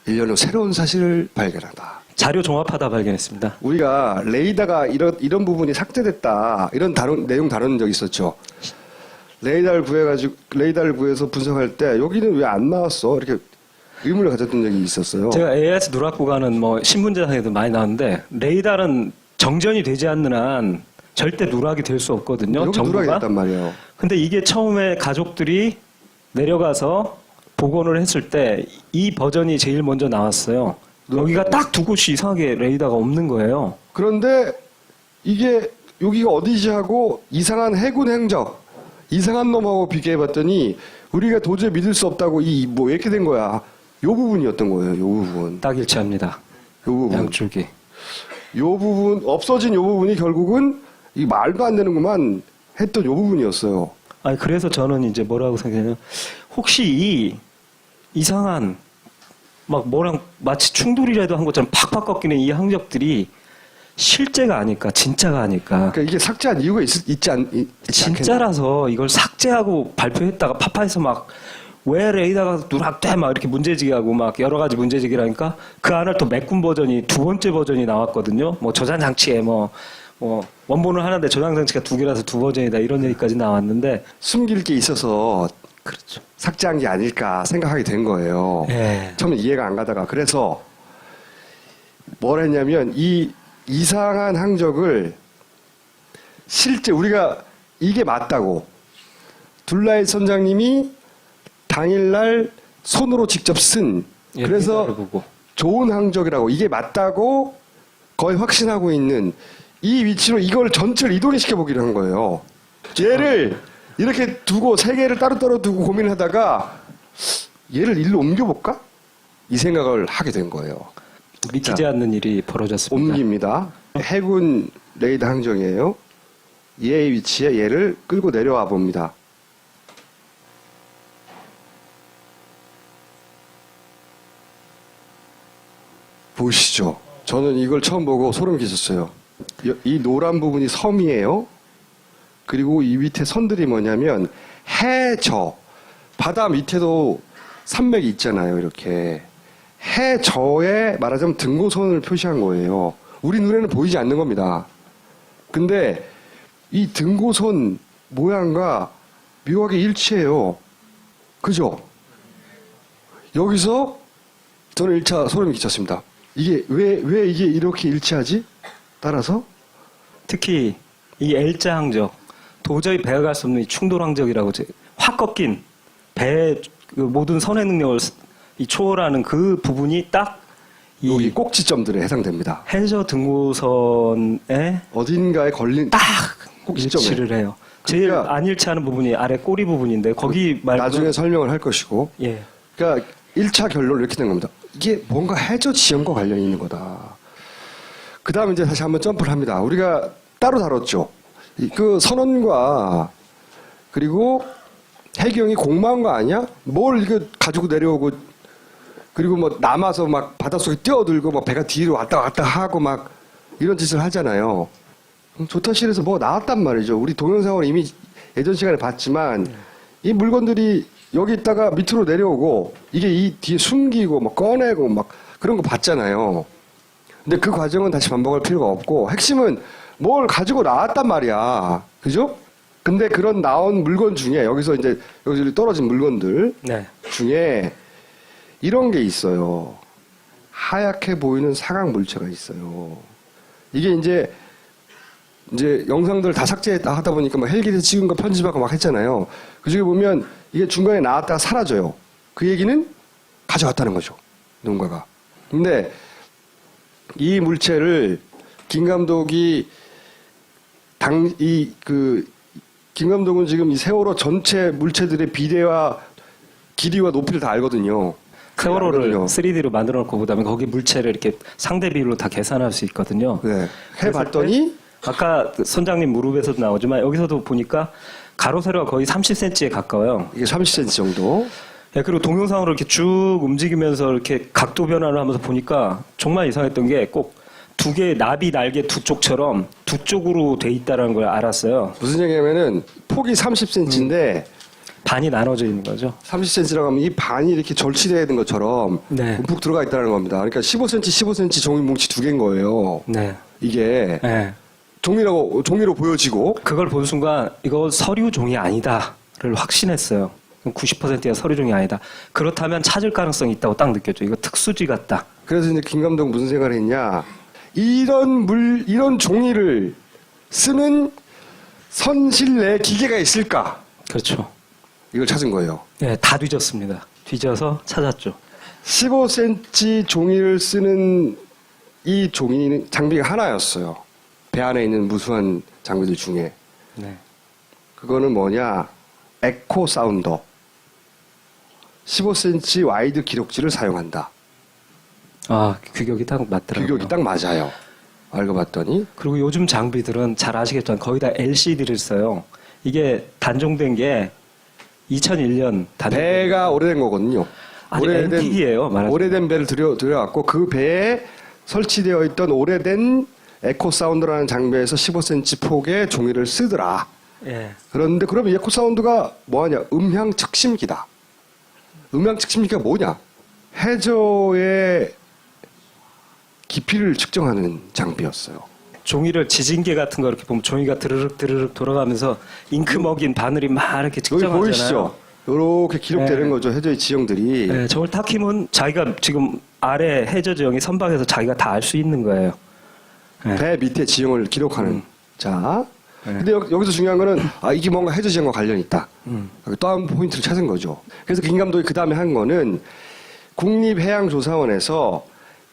1년 후 새로운 사실을 발견한다. 자료 종합하다 발견했습니다. 우리가 레이더가 이런 부분이 삭제됐다. 이런 내용 다룬 적 있었죠. 레이더를 구해서 분석할 때 여기는 왜 안 나왔어? 이렇게 의문을 가졌던 적이 있었어요. 제가 AIS 누락 구간은 뭐 신문제상에도 많이 나왔는데 레이더는 정전이 되지 않는 한 절대 누락이 될 수 없거든요. 여기 누락이 정보가. 됐단 말이에요. 근데 이게 처음에 가족들이 내려가서 복원을 했을 때 이 버전이 제일 먼저 나왔어요. 여기가 딱 두 곳이 이상하게 레이더가 없는 거예요. 그런데 이게 여기가 어디지 하고 이상한 해군 행적, 이상한 놈하고 비교해봤더니 우리가 도저히 믿을 수 없다고 왜 이렇게 된 거야? 요 부분이었던 거예요. 요 부분. 딱 일치합니다. 요 부분. 양쪽이. 요 부분 없어진 요 부분이 결국은 이 말도 안 되는구만 했던 요 부분이었어요. 아니 그래서 저는 이제 뭐라고 생각해요? 혹시 이 이상한 막 뭐랑 마치 충돌이라도 한 것처럼 팍팍 꺾이는 이 항적들이 실제가 아닐까, 진짜가 아닐까. 그러니까 이게 삭제한 이유가 있지 않겠나? 진짜라서 이걸 삭제하고 발표했다가 파파에서 막 왜 레이더가 누락돼 막 이렇게 문제제기하고 막 여러 가지 문제제기라니까 그 안을 또 메꾼 버전이 두 번째 버전이 나왔거든요. 뭐 저장 장치에 뭐 원본은 하나인데 저장 장치가 두 개라서 두 버전이다 이런 얘기까지 나왔는데 숨길 게 있어서 그렇죠. 삭제한 게 아닐까 생각하게 된 거예요. 예. 처음에 이해가 안 가다가 그래서 뭘 했냐면 이 이상한 항적을 실제 우리가 이게 맞다고 둘라이 선장님이 당일날 손으로 직접 쓴 예, 그래서 데이터를 보고. 좋은 항적이라고 이게 맞다고 거의 확신하고 있는 이 위치로 이걸 전체를 이동을 시켜보기로 한 거예요. 얘를 이렇게 두고 세 개를 따로따로 두고 고민을 하다가 얘를 일로 옮겨볼까? 이 생각을 하게 된 거예요. 믿기지 않는 일이 벌어졌습니다. 옮깁니다. 해군 레이더 항정이에요. 얘의 위치에 얘를 끌고 내려와 봅니다. 보시죠. 저는 이걸 처음 보고 소름 끼쳤어요. 이 노란 부분이 섬이에요. 그리고 이 밑에 선들이 뭐냐면 해저 바다 밑에도 산맥이 있잖아요. 이렇게 해저에 말하자면 등고선을 표시한 거예요. 우리 눈에는 보이지 않는 겁니다. 근데 이 등고선 모양과 묘하게 일치해요. 그죠? 여기서 저는 1차 소름이 끼쳤습니다. 이게 왜 이게 이렇게 일치하지? 따라서 특히 이 L자 항적 도저히 배가 갈 수 없는 이 충돌 항적이라고 확 꺾인 배의 그 모든 선의 능력을 초월하는 그 부분이 딱 여기 이 꼭지점들에 해당됩니다. 해저 등고선에 어딘가에 걸린 딱 꼭지점에. 일치를 해요. 제일 그러니까 안 일치하는 부분이 아래 꼬리 부분인데 거기 말고 나중에 설명을 할 것이고 예. 그러니까 1차 결론은 이렇게 된 겁니다. 이게 뭔가 해저 지형과 관련이 있는 거다. 그 다음 이제 다시 한번 점프를 합니다. 우리가 따로 다뤘죠. 그 선원과 그리고 해경이 공모한 거 아니야? 뭘 이거 가지고 내려오고 그리고 뭐 남아서 막 바닷속에 뛰어들고 막 배가 뒤로 왔다 갔다 하고 막 이런 짓을 하잖아요. 조타실에서 뭐 나왔단 말이죠. 우리 동영상을 이미 예전 시간에 봤지만 이 물건들이 여기 있다가 밑으로 내려오고 이게 이 뒤에 숨기고 막 꺼내고 막 그런 거 봤잖아요. 근데 그 과정은 다시 반복할 필요가 없고 핵심은 뭘 가지고 나왔단 말이야. 그죠? 근데 그런 나온 물건 중에 여기서 떨어진 물건들 네. 중에 이런 게 있어요. 하얗게 보이는 사각 물체가 있어요. 이게 이제 영상들 다 삭제했다 하다 보니까 막 헬기에서 찍은 거 편집하고 막 했잖아요. 그 중에 보면 이게 중간에 나왔다가 사라져요. 그 얘기는 가져왔다는 거죠. 누군가가. 근데 이 물체를 김 감독이 김 감독은 지금 이 세월호 전체 물체들의 비례와 길이와 높이를 다 알거든요. 세월호를 알거든요. 3D로 만들어 놓고 보다면 거기 물체를 이렇게 상대 비율로 다 계산할 수 있거든요. 네. 해봤더니 아까 선장님 무릎에서도 나오지만 여기서도 보니까 가로 세로가 거의 30cm에 가까워요. 이게 30cm 정도. 예, 그리고 동영상으로 이렇게 쭉 움직이면서 이렇게 각도 변화를 하면서 보니까 정말 이상했던 게 꼭 두 개의 나비 날개 두 쪽처럼 두 쪽으로 돼 있다는 걸 알았어요. 무슨 얘기냐면은 폭이 30cm인데 반이 나눠져 있는 거죠. 30cm라고 하면 이 반이 이렇게 절치되어 있는 것처럼 네. 움푹 들어가 있다는 겁니다. 그러니까 15cm, 15cm 종이 뭉치 두 개인 거예요. 네. 이게 네. 종이로 보여지고 그걸 본 순간 이거 서류 종이 아니다를 확신했어요. 90%가 서류 종이 아니다. 그렇다면 찾을 가능성이 있다고 딱 느꼈죠. 이거 특수지 같다. 그래서 이제 김 감독 무슨 생각을 했냐? 이런 종이를 쓰는 선실 내 기계가 있을까? 그렇죠. 이걸 찾은 거예요. 네, 다 뒤졌습니다. 뒤져서 찾았죠. 15cm 종이를 쓰는 이 장비가 하나였어요. 배 안에 있는 무수한 장비들 중에. 네. 그거는 뭐냐? 에코 사운더. 15cm 와이드 기록지를 사용한다. 아, 규격이 딱 맞더라고요. 규격이 딱 맞아요. 알고 봤더니 그리고 요즘 장비들은 잘 아시겠지만 거의 다 LCD를 써요. 이게 단종된 게 2001년 배가 오래된 거거든요. 아니, 엔틱이에요, 말하자면. 오래된 배를 들여갖고 그 배에 설치되어 있던 오래된 에코 사운드라는 장비에서 15cm 폭의 종이를 쓰더라. 예. 그런데 그러면 에코 사운드가 뭐하냐? 음향 측심기다. 음향 측심기가 뭐냐? 해저의 깊이를 측정하는 장비였어요. 종이를 지진계 같은 거 이렇게 보면 종이가 드르륵 드르륵 돌아가면서 잉크 먹인 바늘이 막 이렇게 여기 측정하잖아요. 보이시죠? 이렇게 기록되는 네. 거죠. 해저의 지형들이. 네, 저걸 탁 키면 자기가 지금 아래 해저 지형이 선박에서 자기가 다 알 수 있는 거예요. 네. 배 밑에 지형을 기록하는. 자. 네. 근데 여기서 중요한 거는 이게 뭔가 해저 지형과 관련이 있다. 음. 또 한 포인트를 찾은 거죠. 그래서 김 감독이 그 다음에 한 거는 국립해양조사원에서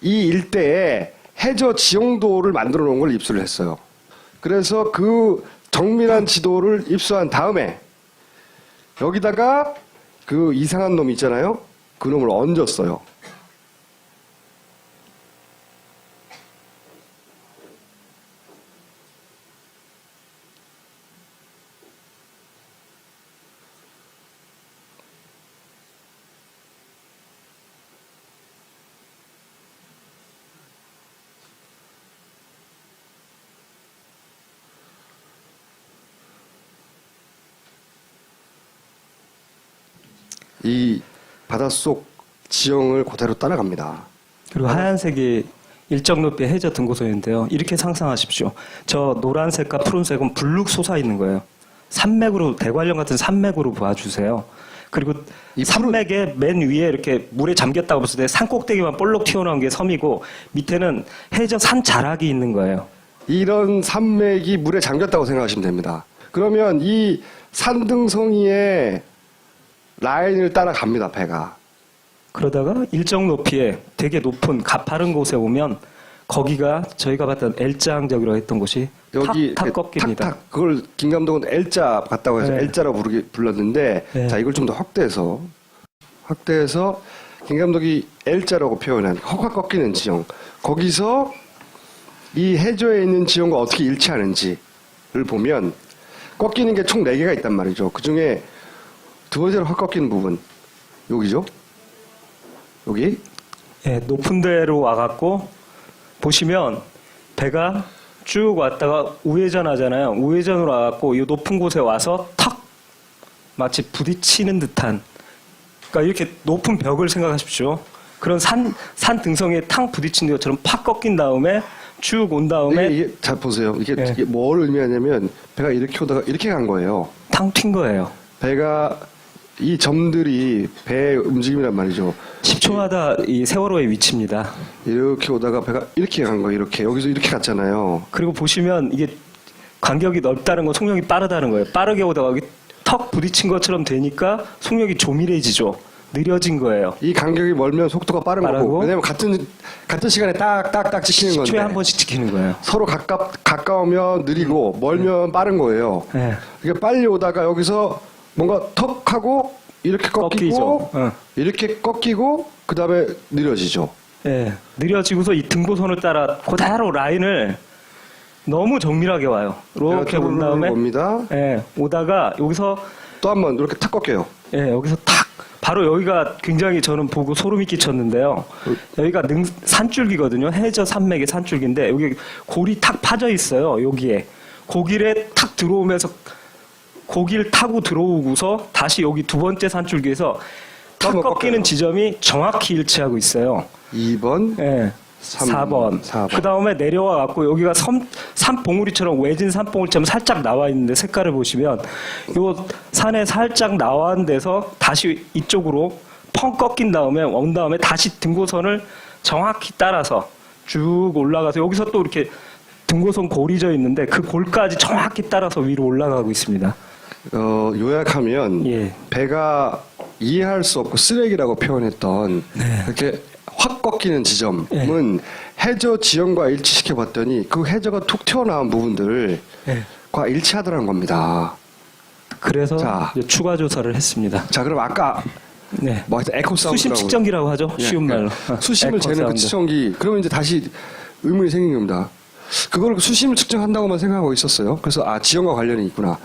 이 일대에 해저 지형도를 만들어 놓은 걸 입수를 했어요. 그래서 그 정밀한 지도를 입수한 다음에 여기다가 그 이상한 놈 있잖아요. 그 놈을 얹었어요. 이 바닷속 지형을 그대로 따라갑니다. 그리고 하얀색이 일정 높이의 해저 등고선인데요. 이렇게 상상하십시오. 저 노란색과 푸른색은 불룩 솟아 있는 거예요. 산맥으로 대관령 같은 산맥으로 봐주세요. 그리고 이 산맥의 맨 위에 이렇게 물에 잠겼다고 봤을 때 산 꼭대기만 볼록 튀어나온 게 섬이고 밑에는 해저 산 자락이 있는 거예요. 이런 산맥이 물에 잠겼다고 생각하시면 됩니다. 그러면 이 산등성이의 라인을 따라갑니다, 배가. 그러다가 일정 높이에 되게 높은 가파른 곳에 오면 거기가 저희가 봤던 L자항적이라고 했던 곳이 여기 탁 꺾입니다. 탁탁 그걸 김 감독은 L자 같다고 해서 네. L자라고 불렀는데 네. 자 이걸 좀 더 확대해서 김 감독이 L자라고 표현한 확 꺾이는 지형 거기서 이 해저에 있는 지형과 어떻게 일치하는지를 보면 꺾이는 게 총 4개가 있단 말이죠. 그중에 두 번째로 확 꺾이는 부분 여기죠. 여기 예, 높은 데로 와갖고 보시면 배가 쭉 왔다가 우회전 하잖아요. 우회전으로 와갖고 이 높은 곳에 와서 탁 마치 부딪히는 듯한 그러니까 이렇게 높은 벽을 생각하십시오. 그런 산 등성이에 탕 부딪힌 것처럼 팍 꺾인 다음에 쭉 온 다음에 이게 자 보세요. 이게, 네. 이게 뭘 의미하냐면 배가 이렇게 오다가 이렇게 간 거예요. 탕 튄 거예요. 배가 이 점들이 배의 움직임이란 말이죠. 10초마다 이 세월호의 위치입니다. 이렇게 오다가 배가 이렇게 간 거예요. 이렇게 여기서 이렇게 갔잖아요. 그리고 보시면 이게 간격이 넓다는 건 속력이 빠르다는 거예요. 빠르게 오다가 여기 턱 부딪힌 것처럼 되니까 속력이 조밀해지죠. 느려진 거예요. 이 간격이 멀면 속도가 빠른 거고. 빠르고. 왜냐면 같은 시간에 딱딱딱 찍히는 건데. 10초에 한 번씩 지키는 거예요. 서로 가까우면 느리고 멀면 빠른 거예요. 네. 이게 빨리 오다가 여기서 뭔가 턱 하고 이렇게 꺾이고 꺾이죠. 어. 이렇게 꺾이고 그다음에 느려지죠. 예, 느려지고서 이 등고선을 따라 그대로 라인을 너무 정밀하게 와요. 이렇게 온 다음에 옵니다. 예, 오다가 여기서 또 한 번 이렇게 탁 꺾여요. 예, 여기서 탁 바로 여기가 굉장히 저는 보고 소름이 끼쳤는데요. 여기가 산줄기거든요. 해저 산맥의 산줄기인데 여기 골이 탁 파져 있어요. 여기에 고길에 탁 들어오면서 고기를 타고 들어오고서 다시 여기 두 번째 산줄기에서 탁 한번 꺾이는 꺾여요. 지점이 정확히 일치하고 있어요. 2번, 예. 4번. 그 다음에 내려와 갖고 여기가 산봉우리처럼 외진 산봉우리처럼 살짝 나와 있는데 색깔을 보시면 요 산에 살짝 나와 있는 데서 다시 이쪽으로 펑 꺾인 다음에 온 다음에 다시 등고선을 정확히 따라서 쭉 올라가서 여기서 또 이렇게 등고선 골이 져 있는데 그 골까지 정확히 따라서 위로 올라가고 있습니다. 요약하면 예. 배가 이해할 수 없고 쓰레기라고 표현했던 네. 이렇게 확 꺾이는 지점은 해저 지형과 일치시켜 봤더니 그 해저가 툭 튀어나온 부분들과 일치하더라는 겁니다. 그래서 자. 이제 추가 조사를 했습니다. 자, 그럼 아까 네. 뭐 하여튼 에코 사운드라고 수심 측정기라고 하죠. 예, 쉬운 말로. 수심을 에코 재는 그 사운드. 측정기. 그러면 이제 다시 의문이 생긴 겁니다. 그걸 수심을 측정한다고만 생각하고 있었어요. 그래서 지형과 관련이 있구나.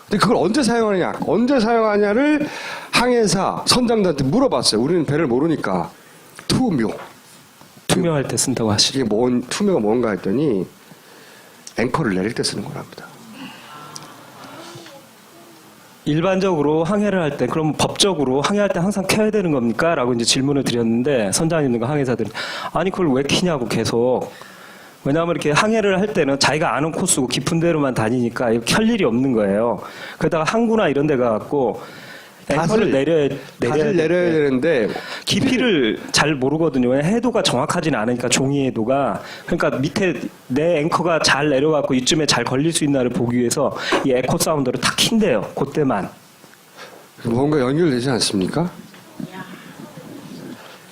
근데 그걸 언제 사용하냐를 항해사 선장들한테 물어봤어요. 우리는 배를 모르니까. 투명할 때 쓴다고 하시죠. 이게 투명가 뭔가 했더니 앵커를 내릴 때 쓰는 거랍니다. 일반적으로 항해를 할 때, 그럼 법적으로 항해할 때 항상 켜야 되는 겁니까? 라고 이제 질문을 드렸는데, 선장님들과 항해사들이, 아니, 그걸 왜 켜냐고 계속. 왜냐하면 이렇게 항해를 할 때는 자기가 아는 코스고 깊은 데로만 다니니까 이거 켤 일이 없는 거예요. 그러다가 항구나 이런 데 가갖고, 앵커를 다들 내려야 되는데 깊이를 잘 모르거든요. 왜냐면 해도가 정확하지는 않으니까 종이 해도가. 그러니까 밑에 내 앵커가 잘 내려갖고 이쯤에 잘 걸릴 수 있나를 보기 위해서 이 에코 사운드를 탁 킨대요. 그때만. 뭔가 연결되지 않습니까?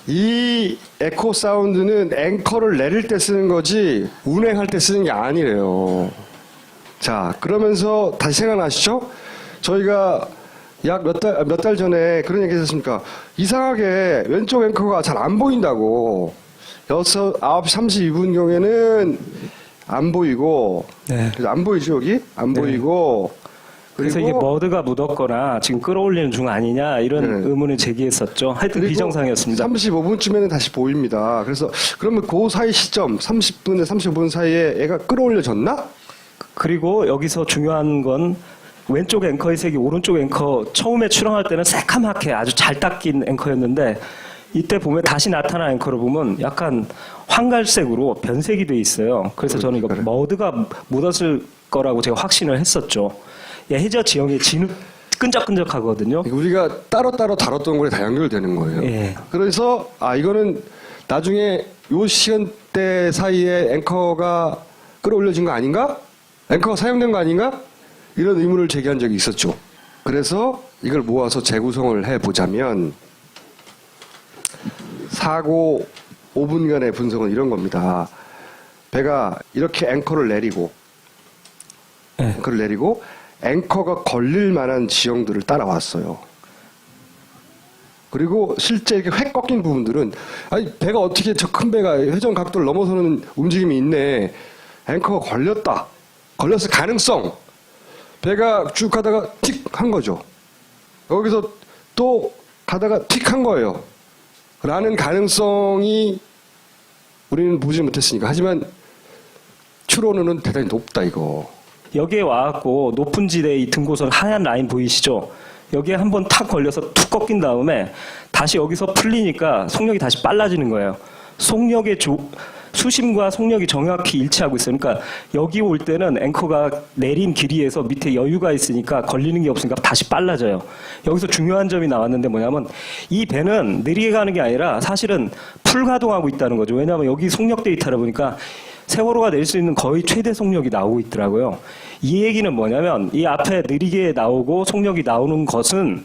이 에코 사운드는 앵커를 내릴 때 쓰는 거지 운행할 때 쓰는 게 아니래요. 자, 그러면서 다시 생각나시죠? 저희가 약 몇 달 전에 그런 얘기 했었습니까? 이상하게 왼쪽 앵커가 잘 안 보인다고. 9시 32분경에는 안 보이고. 네. 그래서 안 보이죠, 여기? 안 네. 보이고. 그래서 이게 머드가 묻었거나 지금 끌어올리는 중 아니냐 이런 네. 의문을 제기했었죠. 하여튼 그리고 비정상이었습니다. 35분쯤에는 다시 보입니다. 그래서 그러면 그 사이 시점 30분에 35분 사이에 얘가 끌어올려졌나? 그리고 여기서 중요한 건 왼쪽 앵커의 색이 오른쪽 앵커 처음에 출항할 때는 새카맣게 아주 잘 닦인 앵커였는데 이때 보면 다시 나타난 앵커를 보면 약간 황갈색으로 변색이 돼 있어요. 그래서 저는 이거 머드가 묻었을 거라고 제가 확신을 했었죠. 해저 지형이 진흙 끈적끈적하거든요. 우리가 따로따로 다뤘던 거에 다 연결되는 거예요. 예. 그래서 이거는 나중에 요 시간대 사이에 앵커가 끌어올려진 거 아닌가? 앵커가 사용된 거 아닌가? 이런 의문을 제기한 적이 있었죠. 그래서 이걸 모아서 재구성을 해보자면 사고 5분간의 분석은 이런 겁니다. 배가 이렇게 앵커를 내리고 앵커가 걸릴 만한 지형들을 따라왔어요. 그리고 실제 이렇게 획 꺾인 부분들은 배가 어떻게 저 큰 배가 회전 각도를 넘어서는 움직임이 있네. 앵커가 걸렸을 가능성. 배가 쭉 가다가 틱 한 거죠. 여기서 또 가다가 틱 한 거예요. 라는 가능성이 우리는 보지 못했으니까. 하지만 추론은 대단히 높다 이거. 여기에 와갖고 높은 지대의 이 등고선 하얀 라인 보이시죠? 여기에 한번 탁 걸려서 툭 꺾인 다음에 다시 여기서 풀리니까 속력이 다시 빨라지는 거예요. 수심과 속력이 정확히 일치하고 있어요. 그러니까 여기 올 때는 앵커가 내린 길이에서 밑에 여유가 있으니까 걸리는 게 없으니까 다시 빨라져요. 여기서 중요한 점이 나왔는데 뭐냐면 이 배는 느리게 가는 게 아니라 사실은 풀 가동하고 있다는 거죠. 왜냐하면 여기 속력 데이터를 보니까 세월호가 낼 수 있는 거의 최대 속력이 나오고 있더라고요. 이 얘기는 뭐냐면 이 앞에 느리게 나오고 속력이 나오는 것은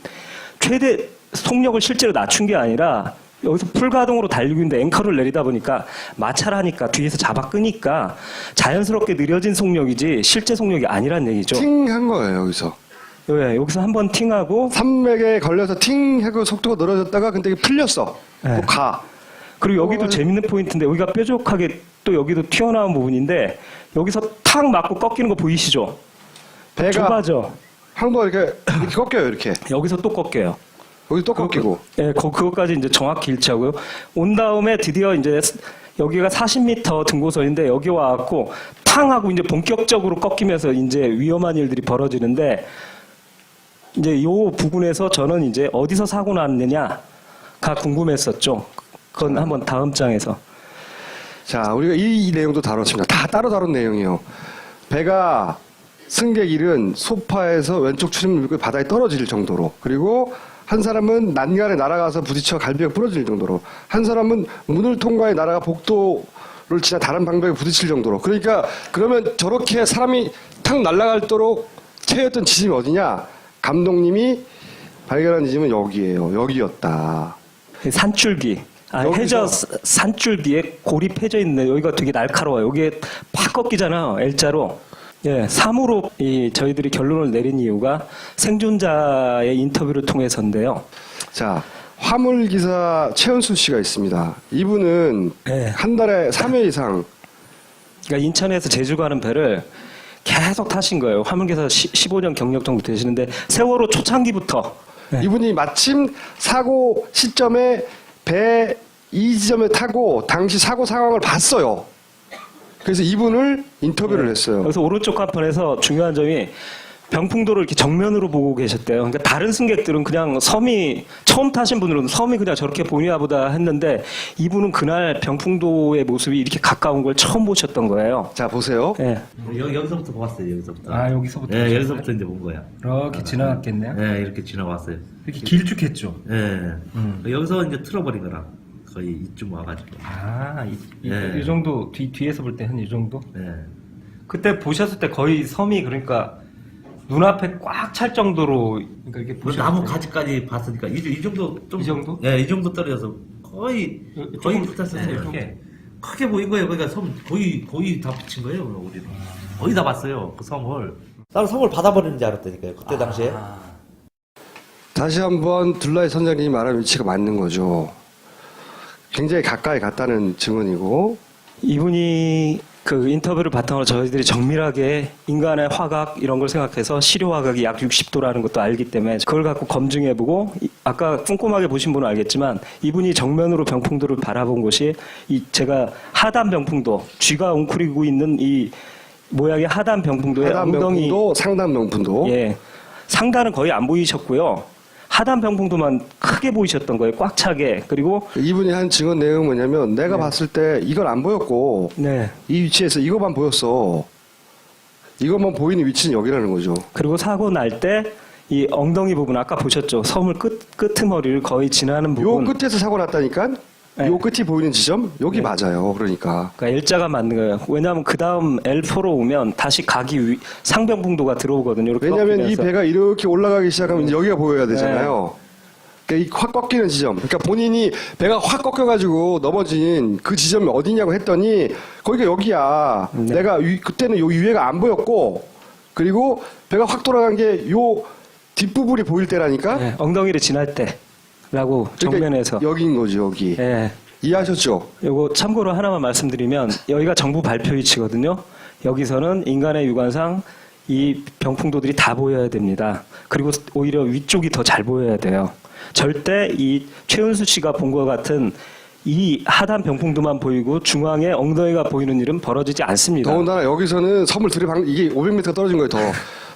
최대 속력을 실제로 낮춘 게 아니라 여기서 풀가동으로 달리고 있는데 앵커를 내리다 보니까 마찰하니까 뒤에서 잡아 끄니까 자연스럽게 느려진 속력이지 실제 속력이 아니란 얘기죠. 팅 한 거예요 여기서. 여기서 한번 팅하고 산맥에 걸려서 팅 하고 속도가 늘어졌다가 근데 이게 풀렸어. 네. 또 가. 그리고 여기도 재밌는 포인트인데 여기가 뾰족하게 또 여기도 튀어나온 부분인데 여기서 탁 맞고 꺾이는 거 보이시죠? 배가 좁아져. 한번 이렇게 꺾여요 이렇게. 여기서 또 꺾여요. 여기 또 꺾이고. 예, 그것까지 이제 정확히 일치하고요. 온 다음에 드디어 이제 여기가 40m 등고선인데 여기 와갖고 탕 하고 이제 본격적으로 꺾이면서 이제 위험한 일들이 벌어지는데 이제 요 부분에서 저는 이제 어디서 사고 났느냐가 궁금했었죠. 그건 한번 다음 장에서. 자, 우리가 이 내용도 다뤘습니다. 다 따로 다룬 내용이에요. 배가 승객 일은 소파에서 왼쪽 출입문 바다에 떨어질 정도로, 그리고 한 사람은 난간에 날아가서 부딪혀 갈비가 부러질 정도로, 한 사람은 문을 통과해 날아가 복도를 지나 다른 방벽에 부딪힐 정도로. 그러니까 그러면 저렇게 사람이 탁 날아갈도록 채였던 지점이 어디냐? 감독님이 발견한 지점은 여기예요. 여기였다. 산줄기. 여기서- 해저 산줄기에 고립해져 있는 여기가 되게 날카로워요. 여기에 팍 꺾이잖아요. L자로. 예, 3으로 저희들이 결론을 내린 이유가 생존자의 인터뷰를 통해서인데요. 자, 화물기사 최은수 씨가 있습니다. 이분은 네. 한 달에 3회 이상 그러니까 인천에서 제주 가는 배를 계속 타신 거예요. 화물기사 15년 경력 정도 되시는데 세월호 초창기부터. 네. 이분이 마침 사고 시점에 배 이 지점에 타고 당시 사고 상황을 봤어요. 그래서 이분을 인터뷰를 했어요. 그래서 오른쪽 간판에서 중요한 점이 병풍도를 이렇게 정면으로 보고 계셨대요. 그러니까 다른 승객들은 그냥 섬이 처음 타신 분들은 섬이 그냥 저렇게 보이나 보다 했는데 이분은 그날 병풍도의 모습이 이렇게 가까운 걸 처음 보셨던 거예요. 자, 보세요. 예. 여기서부터 보았어요. 여기서부터. 아, 여기서부터 네, 보셨어요? 여기서부터 이제 본 거야. 이렇게 지나갔겠네요. 네, 이렇게 지나왔어요. 이렇게 길쭉했죠. 네. 여기서 이제 틀어버린 거라 거의 이쯤 와가지고. 아, 네. 이 정도 뒤에서 볼 때 한 이 정도? 네. 그때 보셨을 때 거의 섬이 그러니까 눈앞에 꽉 찰 정도로 그러니까 이렇게 그 보셨을 나무 때 가지까지 봤으니까 이 정도 좀. 이 정도? 네, 이 정도 떨어져서 거의 조금 붙었어요. 네, 이렇게 크게 보인 거예요. 그러니까 섬 거의 다 붙인 거예요. 우리는 거의 다 봤어요. 그 섬을. 나는 섬을 받아버리는 줄 알았다니까요. 그때 당시에. 다시 한번 둘라이 선장님이 말한 위치가 맞는 거죠. 굉장히 가까이 갔다는 증언이고, 이분이 그 인터뷰를 바탕으로 저희들이 정밀하게 인간의 화각 이런 걸 생각해서 시료 화각이 약 60도라는 것도 알기 때문에 그걸 갖고 검증해보고 아까 꼼꼼하게 보신 분은 알겠지만 이분이 정면으로 병풍도를 바라본 곳이 이 제가 하단 병풍도 쥐가 웅크리고 있는 이 모양의 하단 병풍도의 하단 엉덩이 명품도 상단 명품도. 예 상단은 거의 안 보이셨고요. 하단 병풍도만 크게 보이셨던 거예요. 꽉 차게. 그리고 이분이 한 증언 내용은 뭐냐면 내가 봤을 때 이건 안 보였고 네. 이 위치에서 이것만 보였어. 이것만 보이는 위치는 여기라는 거죠. 그리고 사고 날 때 이 엉덩이 부분 아까 보셨죠? 섬을 끄트머리를 거의 지나는 요 부분. 끝에서 사고 났다니까? 네. 요 끝이 보이는 지점? 여기 네. 맞아요. 그러니까. 그러니까 L자가 맞는 거예요. 왜냐하면 그 다음 L4로 오면 다시 상병풍도가 들어오거든요. 이렇게 왜냐면 이 꺾이면서. 배가 이렇게 올라가기 시작하면 여기가 보여야 되잖아요. 그러니까 이 확 꺾이는 지점. 그러니까 본인이 배가 확 꺾여가지고 넘어진 그 지점이 어디냐고 했더니 거기가 여기야. 네. 내가 그때는 요 위에가 안 보였고 그리고 배가 확 돌아간 게 요 뒷부분이 보일 때라니까. 네, 엉덩이를 지날 때라고 정면에서. 그러니까 여기인 거죠, 여기. 예. 이해하셨죠? 요거 참고로 하나만 말씀드리면 여기가 정부 발표 위치거든요. 여기서는 인간의 육안상 이 병풍도들이 다 보여야 됩니다. 그리고 오히려 위쪽이 더 잘 보여야 돼요. 절대 이 최은수 씨가 본 것 같은 이 하단 병풍도만 보이고 중앙에 엉덩이가 보이는 일은 벌어지지 않습니다. 더군다나 여기서는 섬을 들이박는 이게 500m 떨어진 거예요. 더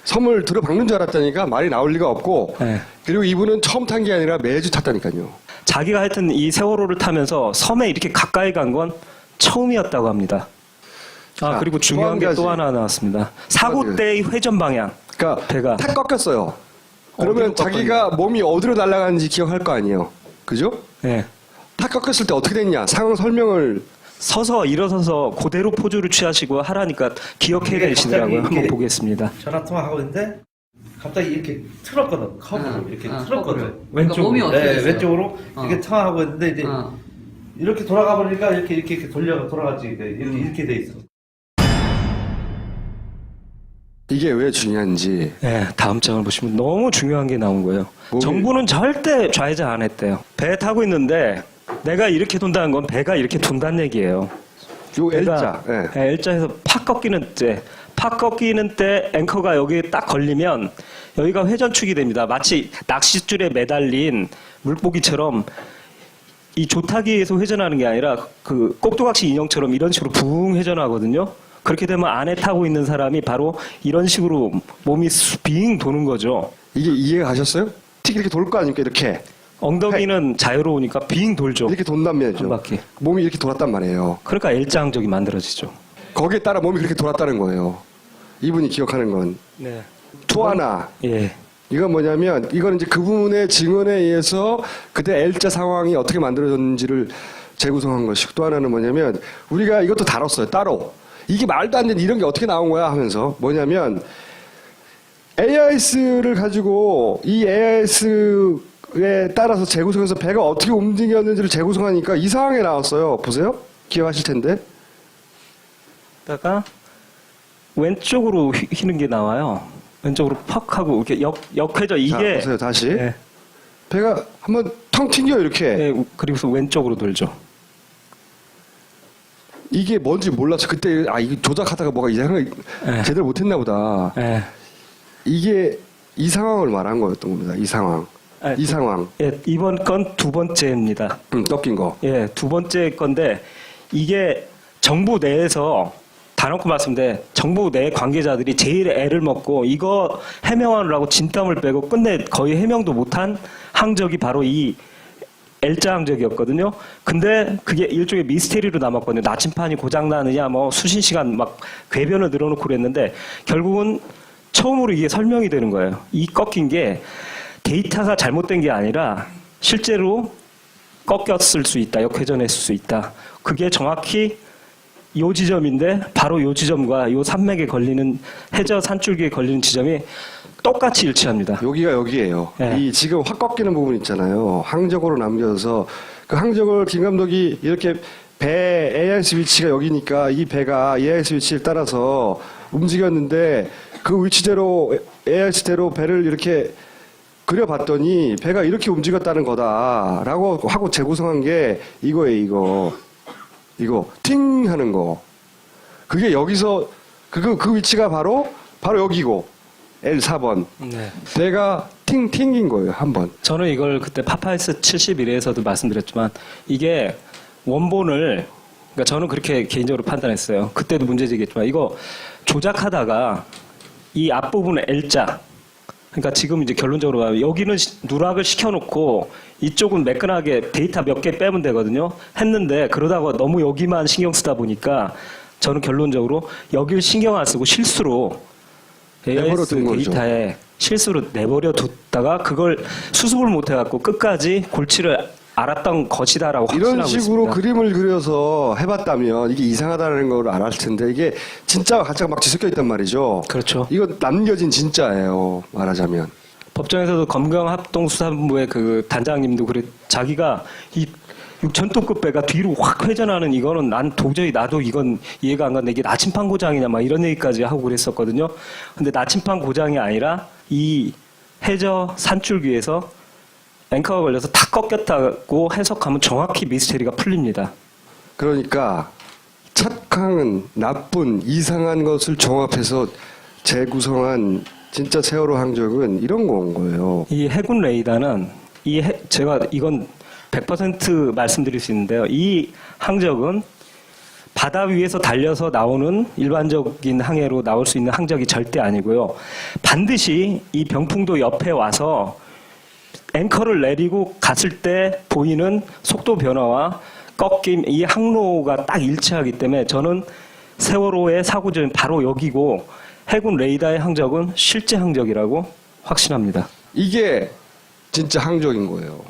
섬을 들어박는 줄 알았다니까 말이 나올 리가 없고 네. 그리고 이분은 처음 탄 게 아니라 매주 탔다니까요. 자기가 하여튼 이 세월호를 타면서 섬에 이렇게 가까이 간 건 처음이었다고 합니다. 자, 그리고 중요한 또 게 한 또 가지. 하나 나왔습니다. 사고 가지. 때의 회전 방향. 그러니까 배가. 탁 꺾였어요. 그러면 어디로 자기가 몸이 어디로 날아가는지 기억할 거 아니에요. 그죠? 네. 탁 꺾였을 때 어떻게 됐냐 상황 설명을 서서 일어서서 그대로 포즈를 취하시고 하라니까 기억해 내시더라고요. 갑자기 한번 이렇게 보겠습니다. 전화 통화하고 있는데 갑자기 이렇게 틀었거든. 컵으로 이렇게 틀었거든. 그러니까 몸이 어떻게 네, 됐어요? 왼쪽으로 이렇게 통화하고 있는데 이제 어. 이렇게 돌아가 버리니까 이렇게 돌아갔지. 이렇게 돼 있어. 이게 왜 중요한지 네, 다음 장을 보시면 너무 중요한 게 나온 거예요. 몸이- 정부는 절대 좌회전 안 했대요. 배 타고 있는데 내가 이렇게 돈다는 건 배가 이렇게 돈다는 얘기예요. 요 배가 L자 예. 네, L자에서 팍 꺾이는 때 앵커가 여기에 딱 걸리면 여기가 회전축이 됩니다. 마치 낚싯줄에 매달린 물고기처럼 이 조타기에서 회전하는 게 아니라 그 꼭두각시 인형처럼 이런 식으로 붕 회전하거든요. 그렇게 되면 안에 타고 있는 사람이 바로 이런 식으로 몸이 빙 도는 거죠. 이게 이해가 가셨어요? 틱 이렇게 돌 거 아닙니까? 이렇게 엉덩이는 자유로우니까 빙 돌죠. 이렇게 돈단 말이죠. 한 바퀴. 몸이 이렇게 돌았단 말이에요. 그러니까 L자 항적이 만들어지죠. 거기에 따라 몸이 그렇게 돌았다는 거예요. 이분이 기억하는 건. 네. 또 하나. 예. 이건 뭐냐면 이건 이제 그분의 증언에 의해서 그때 L자 상황이 어떻게 만들어졌는지를 재구성한 것이고, 또 하나는 뭐냐면 우리가 이것도 다뤘어요. 따로. 이게 말도 안 되는 이런 게 어떻게 나온 거야 하면서 뭐냐면 AIS를 가지고 이 AIS에 따라서 재구성해서 배가 어떻게 움직였는지를 재구성하니까 이 상황에 나왔어요. 보세요. 기억하실 텐데. 다가 왼쪽으로 휘는 게 나와요. 왼쪽으로 퍽 하고 이렇게 역회전 자, 이게 보세요. 다시. 예. 배가 한번 텅 튕겨요. 이렇게. 예, 그리고서 왼쪽으로 돌죠. 이게 뭔지 몰라서 그때 이게 조작하다가 뭐가 이상하게 예. 제대로 못했나 보다. 예. 이게 이 상황을 말한 거였던 겁니다. 이 상황. 아, 이 상황. 예, 이번 건 두 번째입니다. 꺾인 거. 예, 두 번째 건데 이게 정부 내에서 다놓고 말씀인데 정부 내 관계자들이 제일 애를 먹고 이거 해명하느라고 진땀을 빼고 끝내 거의 해명도 못한 항적이 바로 이 L자 항적이었거든요. 근데 그게 일종의 미스테리로 남았거든요. 나침판이 고장나느냐 뭐 수십 시간 막 궤변을 늘어놓고 그랬는데 결국은 처음으로 이게 설명이 되는 거예요. 이 꺾인 게 데이터가 잘못된 게 아니라 실제로 꺾였을 수 있다. 역회전했을 수 있다. 그게 정확히 요 지점인데 바로 요 지점과 요 산맥에 걸리는 해저 산줄기에 걸리는 지점이 똑같이 일치합니다. 여기가 여기예요. 네. 이 지금 확 꺾이는 부분 있잖아요. 항적으로 남겨서 그 항적을 김 감독이 이렇게 배 AIS 위치가 여기니까 이 배가 AIS 위치를 따라서 움직였는데 그 위치대로 AIS대로 배를 이렇게 그려봤더니 배가 이렇게 움직였다는 거다라고 하고 재구성한 게 이거예요. 이거 팅 하는 거. 그게 여기서 그 위치가 바로 여기고 L4번. 네. 배가 튕긴 거예요, 한 번. 저는 이걸 그때 파파이스 71회에서도 말씀드렸지만 이게 원본을 그러니까 저는 그렇게 개인적으로 판단했어요. 그때도 문제제기했지만 이거 조작하다가 이 앞부분에 L자 그러니까 지금 이제 결론적으로 가면 여기는 누락을 시켜놓고 이쪽은 매끈하게 데이터 몇 개 빼면 되거든요. 했는데 그러다가 너무 여기만 신경 쓰다 보니까 저는 결론적으로 여기를 신경 안 쓰고 실수로 내버려 AIS 둔 거죠. 데이터에 실수로 내버려 뒀다가 그걸 수습을 못 해갖고 끝까지 골치를 알았던 것이다라고 이런 확신하고 식으로 있습니다. 그림을 그려서 해봤다면 이게 이상하다는 걸 알았을 텐데 이게 진짜와 가짜가 막 뒤섞여 있단 말이죠. 그렇죠. 이거 남겨진 진짜예요, 말하자면. 법정에서도 검경합동수사본부의 그 단장님도 그래 자기가 이 6,000톤급 배가 뒤로 확 회전하는 이거는 난 도저히 나도 이건 이해가 안 가는데 이게 나침판 고장이냐 막 이런 얘기까지 하고 그랬었거든요. 근데 나침판 고장이 아니라 이 해저 산줄기에서 앵커가 걸려서 다 꺾였다고 해석하면 정확히 미스테리가 풀립니다. 그러니까 착한, 나쁜, 이상한 것을 종합해서 재구성한 진짜 세월호 항적은 이런 건 거예요. 이 해군 레이더는 제가 이건 100% 말씀드릴 수 있는데요. 이 항적은 바다 위에서 달려서 나오는 일반적인 항해로 나올 수 있는 항적이 절대 아니고요. 반드시 이 병풍도 옆에 와서 앵커를 내리고 갔을 때 보이는 속도 변화와 꺾임, 이 항로가 딱 일치하기 때문에 저는 세월호의 사고지는 바로 여기고 해군 레이더의 항적은 실제 항적이라고 확신합니다. 이게 진짜 항적인 거예요.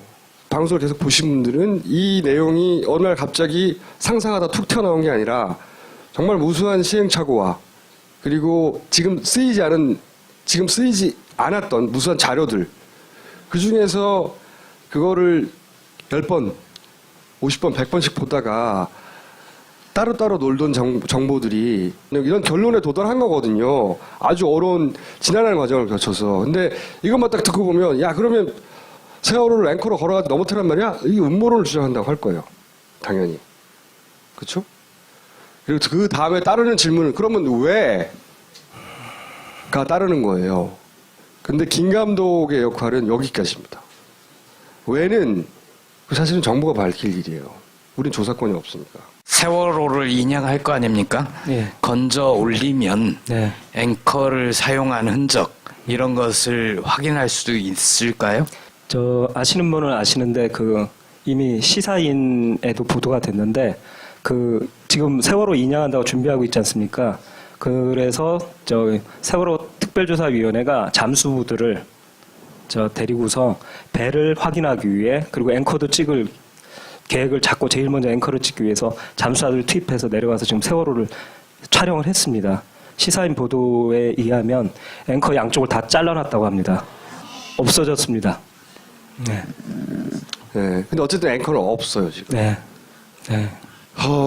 방송을 계속 보신 분들은 이 내용이 어느 날 갑자기 상상하다 툭 튀어나온 게 아니라 정말 무수한 시행착오와 그리고 지금 쓰이지 않았던 무수한 자료들 그 중에서 그거를 10번, 50번, 100번씩 보다가 따로따로 놀던 정보들이 이런 결론에 도달한 거거든요. 아주 어려운 지난한 과정을 거쳐서. 근데 이것만 딱 듣고 보면 야 그러면 세월호를 앵커로 걸어가지고 넘어뜨란 말이야? 이게 음모론을 주장한다고 할 거예요. 당연히. 그렇죠? 그리고 그 다음에 따르는 질문은 그러면 왜가 따르는 거예요. 근데 김 감독의 역할은 여기까지입니다. 왜는 사실은 정부가 밝힐 일이에요. 우린 조사권이 없으니까. 세월호를 인양할 거 아닙니까? 네. 건져 올리면 네. 앵커를 사용한 흔적 이런 것을 확인할 수도 있을까요? 저 아시는 분은 아시는데 그 이미 시사인에도 보도가 됐는데 그 지금 세월호 인양한다고 준비하고 있지 않습니까? 그래서 저 세월호 특별조사위원회가 잠수부들을 저 데리고서 배를 확인하기 위해 그리고 앵커도 찍을 계획을 잡고 제일 먼저 앵커를 찍기 위해서 잠수사를 투입해서 내려가서 지금 세월호를 촬영을 했습니다. 시사인 보도에 의하면 앵커 양쪽을 다 잘라놨다고 합니다. 없어졌습니다. 네. 네. 근데 어쨌든 앵커는 없어요, 지금. 네. 네.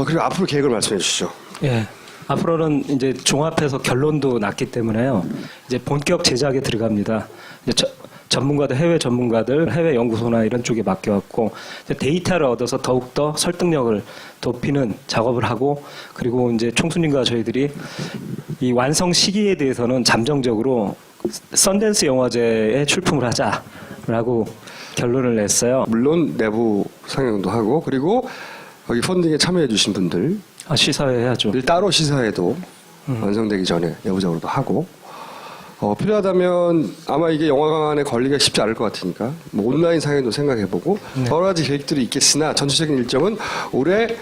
그리고 앞으로 계획을 말씀해 주시죠. 예. 앞으로는 이제 종합해서 결론도 났기 때문에요. 이제 본격 제작에 들어갑니다. 이제 전문가들, 해외 전문가들, 해외 연구소나 이런 쪽에 맡겨갖고 이제 데이터를 얻어서 더욱더 설득력을 높이는 작업을 하고 그리고 이제 총수님과 저희들이 이 완성 시기에 대해서는 잠정적으로 썬댄스 영화제에 출품을 하자라고 결론을 냈어요. 물론 내부 상영도 하고 그리고 거기 펀딩에 참여해 주신 분들 시사회 해야죠. 따로 시사회도 완성되기 전에 내부적으로도 하고 필요하다면 아마 이게 영화관에 걸리기가 쉽지 않을 것 같으니까 뭐 온라인 상영도 생각해보고 여러 가지 계획들이 있겠으나 전체적인 일정은 올해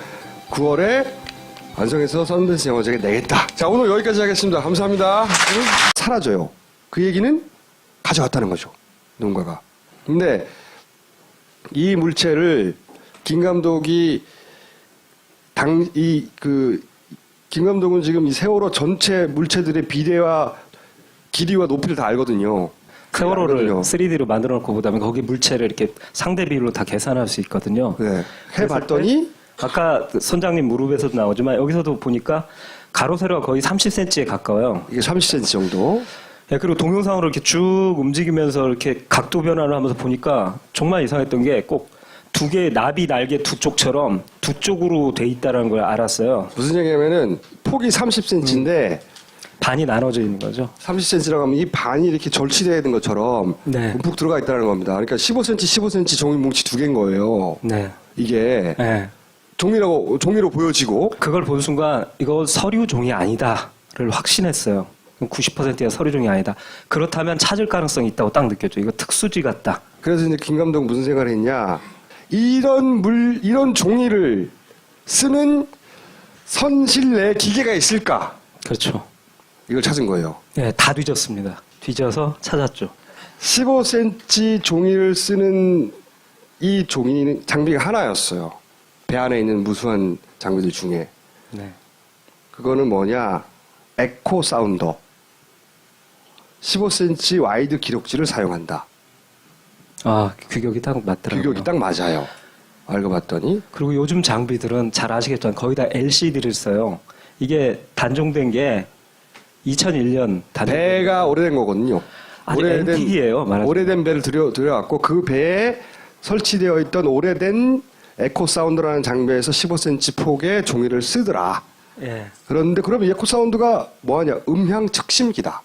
9월에 완성해서 썬댄스 영화제에 내겠다. 자, 오늘 여기까지 하겠습니다. 감사합니다. 사라져요. 그 얘기는 가져갔다는 거죠. 누군가가. 근데 이 물체를 김 감독이 김 감독은 지금 이 세월호 전체 물체들의 비례와 길이와 높이를 다 알거든요. 세월호를 알거든요. 3D로 만들어 놓고 보다면 거기 물체를 이렇게 상대 비율로 다 계산할 수 있거든요. 네. 해봤더니 아까 선장님 무릎에서도 나오지만 여기서도 보니까 가로 세로가 거의 30cm에 가까워요. 이게 30cm 정도. 예, 그리고 동영상으로 이렇게 쭉 움직이면서 이렇게 각도 변화를 하면서 보니까 정말 이상했던 게 꼭 두 개의 나비 날개 두 쪽처럼 두 쪽으로 돼 있다는 걸 알았어요. 무슨 얘기냐면은 폭이 30cm인데 반이 나눠져 있는 거죠. 30cm라고 하면 이 반이 이렇게 절치되어 있는 것처럼 네. 움푹 들어가 있다는 겁니다. 그러니까 15cm, 15cm 종이 뭉치 두 개인 거예요. 네. 이게 네. 종이로 보여지고 그걸 본 순간 이거 서류 종이 아니다를 확신했어요. 90%가 서류 종이 아니다. 그렇다면 찾을 가능성이 있다고 딱 느꼈죠. 이거 특수지 같다. 그래서 이제 김 감독 무슨 생각을 했냐? 이런 종이를 쓰는 선실 내 기계가 있을까? 그렇죠. 이걸 찾은 거예요. 네, 다 뒤졌습니다. 뒤져서 찾았죠. 15cm 종이를 쓰는 이 장비가 하나였어요. 배 안에 있는 무수한 장비들 중에. 네. 그거는 뭐냐? 에코 사운더. 15cm 와이드 기록지를 사용한다. 아, 규격이 딱 맞더라고요. 규격이 딱 맞아요. 알고 봤더니 그리고 요즘 장비들은 잘 아시겠지만 거의 다 LCD를 써요. 이게 단종된 게 2001년 배가 오래된 거거든요. 아니, 앤틱이에요, 말하자면. 오래된 배를 들여갖고 그 배에 설치되어 있던 오래된 에코 사운드라는 장비에서 15cm 폭의 종이를 쓰더라. 예. 그런데 그러면 에코 사운드가 뭐하냐? 음향 측심기다.